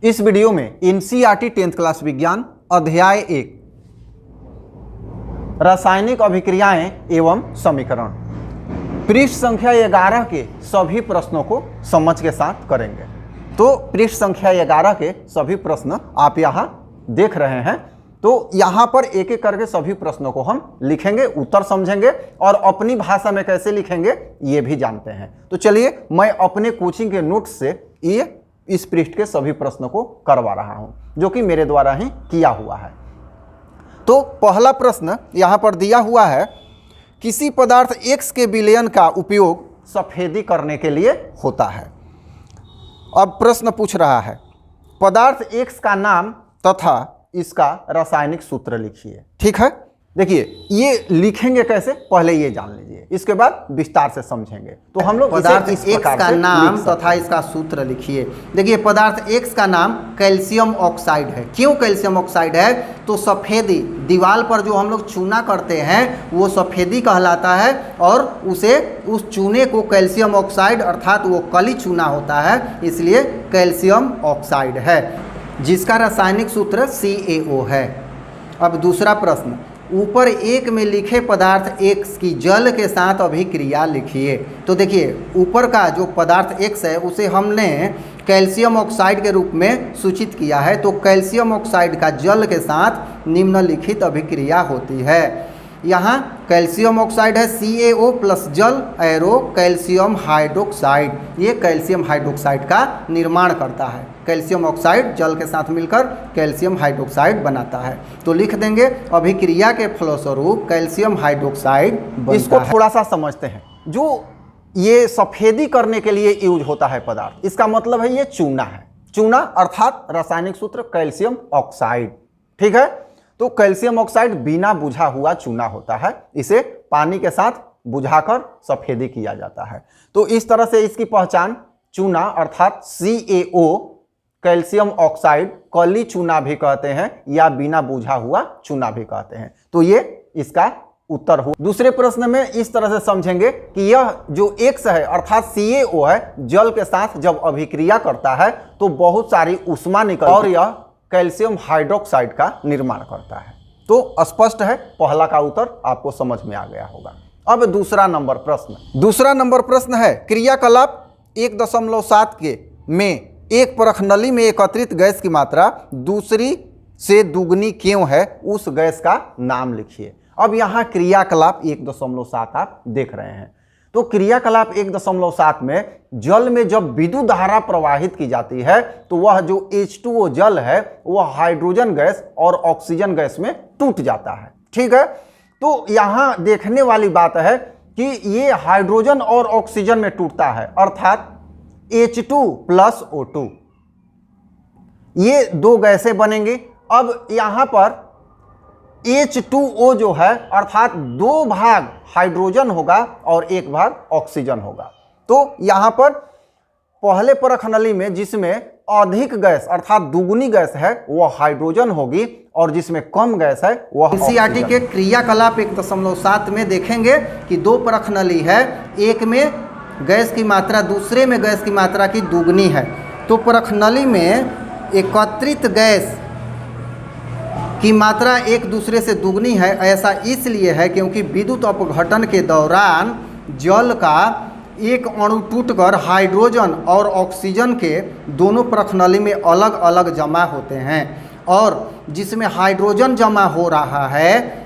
इस वीडियो में NCERT 10th class विज्ञान अध्याय 1 रासायनिक अभिक्रियाएं एवं समीकरण पृष्ठ संख्या 11 के सभी प्रश्नों को समझ के साथ करेंगे। तो पृष्ठ संख्या 11 के सभी प्रश्न आप यहाँ देख रहे हैं। तो यहाँ पर एक एक करके सभी प्रश्नों को हम लिखेंगे, उत्तर समझेंगे और अपनी भाषा में कैसे लिखेंगे ये भी जानते हैं। तो चलिए मैं अपने कोचिंग के नोट्स से ये इस पृष्ठ के सभी प्रश्नों को करवा रहा हूं, जो कि मेरे द्वारा ही किया हुआ है। तो पहला प्रश्न यहां पर दिया हुआ है, किसी पदार्थ X के विलयन का उपयोग सफेदी करने के लिए होता है। अब प्रश्न पूछ रहा है, पदार्थ X का नाम तथा इसका रासायनिक सूत्र लिखिए। ठीक है, देखिए ये लिखेंगे कैसे पहले ये जान लीजिए, इसके बाद विस्तार से समझेंगे। तो हम लोग पदार्थ X का नाम तथा इसका सूत्र लिखिए। देखिए पदार्थ X का नाम कैल्शियम ऑक्साइड है। क्यों कैल्शियम ऑक्साइड है? तो सफ़ेदी दीवार पर जो हम लोग चूना करते हैं वो सफ़ेदी कहलाता है और उस चूने को कैल्शियम ऑक्साइड अर्थात वो कली चूना होता है, इसलिए कैल्शियम ऑक्साइड है, जिसका रासायनिक सूत्र CaO है। अब दूसरा प्रश्न, ऊपर एक में लिखे पदार्थ X की जल के साथ अभिक्रिया लिखिए। तो देखिए ऊपर का जो पदार्थ X है उसे हमने कैल्शियम ऑक्साइड के रूप में सूचित किया है। तो कैल्शियम ऑक्साइड का जल के साथ निम्नलिखित अभिक्रिया होती है। यहाँ कैल्शियम ऑक्साइड है CaO प्लस जल एरो कैल्शियम हाइड्रोक्साइड, ये कैल्शियम हाइड्रोक्साइड का निर्माण करता है। कैल्शियम ऑक्साइड जल के साथ मिलकर कैल्शियम हाइड्रोक्साइड बनाता है। तो लिख देंगे अभिक्रिया के फलस्वरूप कैल्शियम हाइड्रोक्साइड बनता है। इसको थोड़ा सा समझते हैं। जो ये सफेदी करने के लिए यूज होता है पदार्थ, इसका मतलब है ये चूना है। चूना अर्थात रासायनिक सूत्र कैल्शियम ऑक्साइड। ठीक है, तो कैल्शियम ऑक्साइड बिना बुझा हुआ चूना होता है, इसे पानी के साथ बुझाकर सफेदी किया जाता है। तो इस तरह से इसकी पहचान चूना अर्थात CaO कैल्शियम ऑक्साइड कली चूना भी कहते हैं या बिना बुझा हुआ चूना भी कहते हैं। तो ये इसका उत्तर हुआ। दूसरे प्रश्न में इस तरह से समझेंगे कि यह जो X है अर्थात CaO है, जल के साथ जब अभिक्रिया करता है तो बहुत सारी ऊष्मा निकलती है और यह कैल्शियम हाइड्रोक्साइड का निर्माण करता है। तो स्पष्ट है, पहला का उत्तर आपको समझ में आ गया होगा। अब दूसरा नंबर प्रश्न है, क्रियाकलाप 1.7 के में एक परखनली में एकत्रित गैस की मात्रा दूसरी से दुगनी क्यों है, उस गैस का नाम लिखिए। अब यहाँ क्रियाकलाप 1.7 आप देख रहे हैं। तो क्रियाकलाप 1.7 में जल में जब विद्युत धारा प्रवाहित की जाती है तो वह जो H2O जल है वह हाइड्रोजन गैस और ऑक्सीजन गैस में टूट जाता है। ठीक है, तो यहाँ देखने वाली बात है कि ये हाइड्रोजन और ऑक्सीजन में टूटता है, अर्थात H2 प्लस O2, ये दो गैसें बनेंगी। अब यहाँ पर H2O जो है अर्थात 2 भाग हाइड्रोजन होगा और 1 भाग ऑक्सीजन होगा। तो यहाँ पर पहले परख नली में जिसमें अधिक गैस अर्थात दुगुनी गैस है वह हाइड्रोजन होगी और जिसमें कम गैस है वह एनसीईआरटी के क्रियाकलाप 1.7 में देखेंगे कि 2 परख नली है, एक में गैस की मात्रा दूसरे में गैस की मात्रा की दुगनी है। तो परख नली में एकत्रित गैस की मात्रा एक दूसरे से दुगनी है। ऐसा इसलिए है क्योंकि विद्युत अपघटन के दौरान जल का एक अणु टूटकर हाइड्रोजन और ऑक्सीजन के दोनों परखनली में अलग अलग जमा होते हैं और जिसमें हाइड्रोजन जमा हो रहा है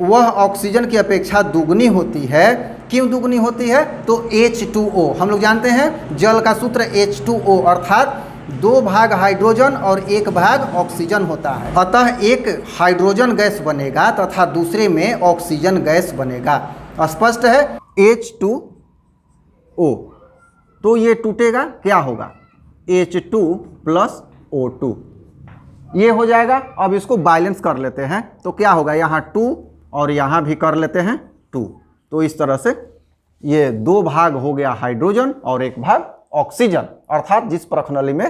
वह ऑक्सीजन की अपेक्षा दुगनी होती है। क्यों दुगनी होती है? तो H2O, हम लोग जानते हैं जल का सूत्र H2O अर्थात 2 भाग हाइड्रोजन और 1 भाग ऑक्सीजन होता है। अतः एक हाइड्रोजन गैस बनेगा तथा दूसरे में ऑक्सीजन गैस बनेगा। स्पष्ट है? H2O, तो ये टूटेगा, क्या होगा? H2 प्लस O2, ये हो जाएगा। अब इसको बैलेंस कर लेते हैं तो क्या होगा, यहाँ 2 और यहाँ भी कर लेते हैं 2। तो इस तरह से ये 2 भाग हो गया हाइड्रोजन और 1 भाग ऑक्सीजन, अर्थात जिस परखनली में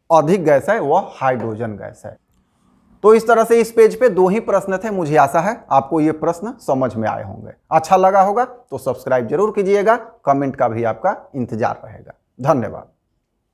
अधिक गैस है वह हाइड्रोजन गैस है। तो इस तरह से इस पेज पे 2 ही प्रश्न थे। मुझे आशा है आपको ये प्रश्न समझ में आए होंगे। अच्छा लगा होगा तो सब्सक्राइब जरूर कीजिएगा, कमेंट का भी आपका इंतजार रहेगा। धन्यवाद।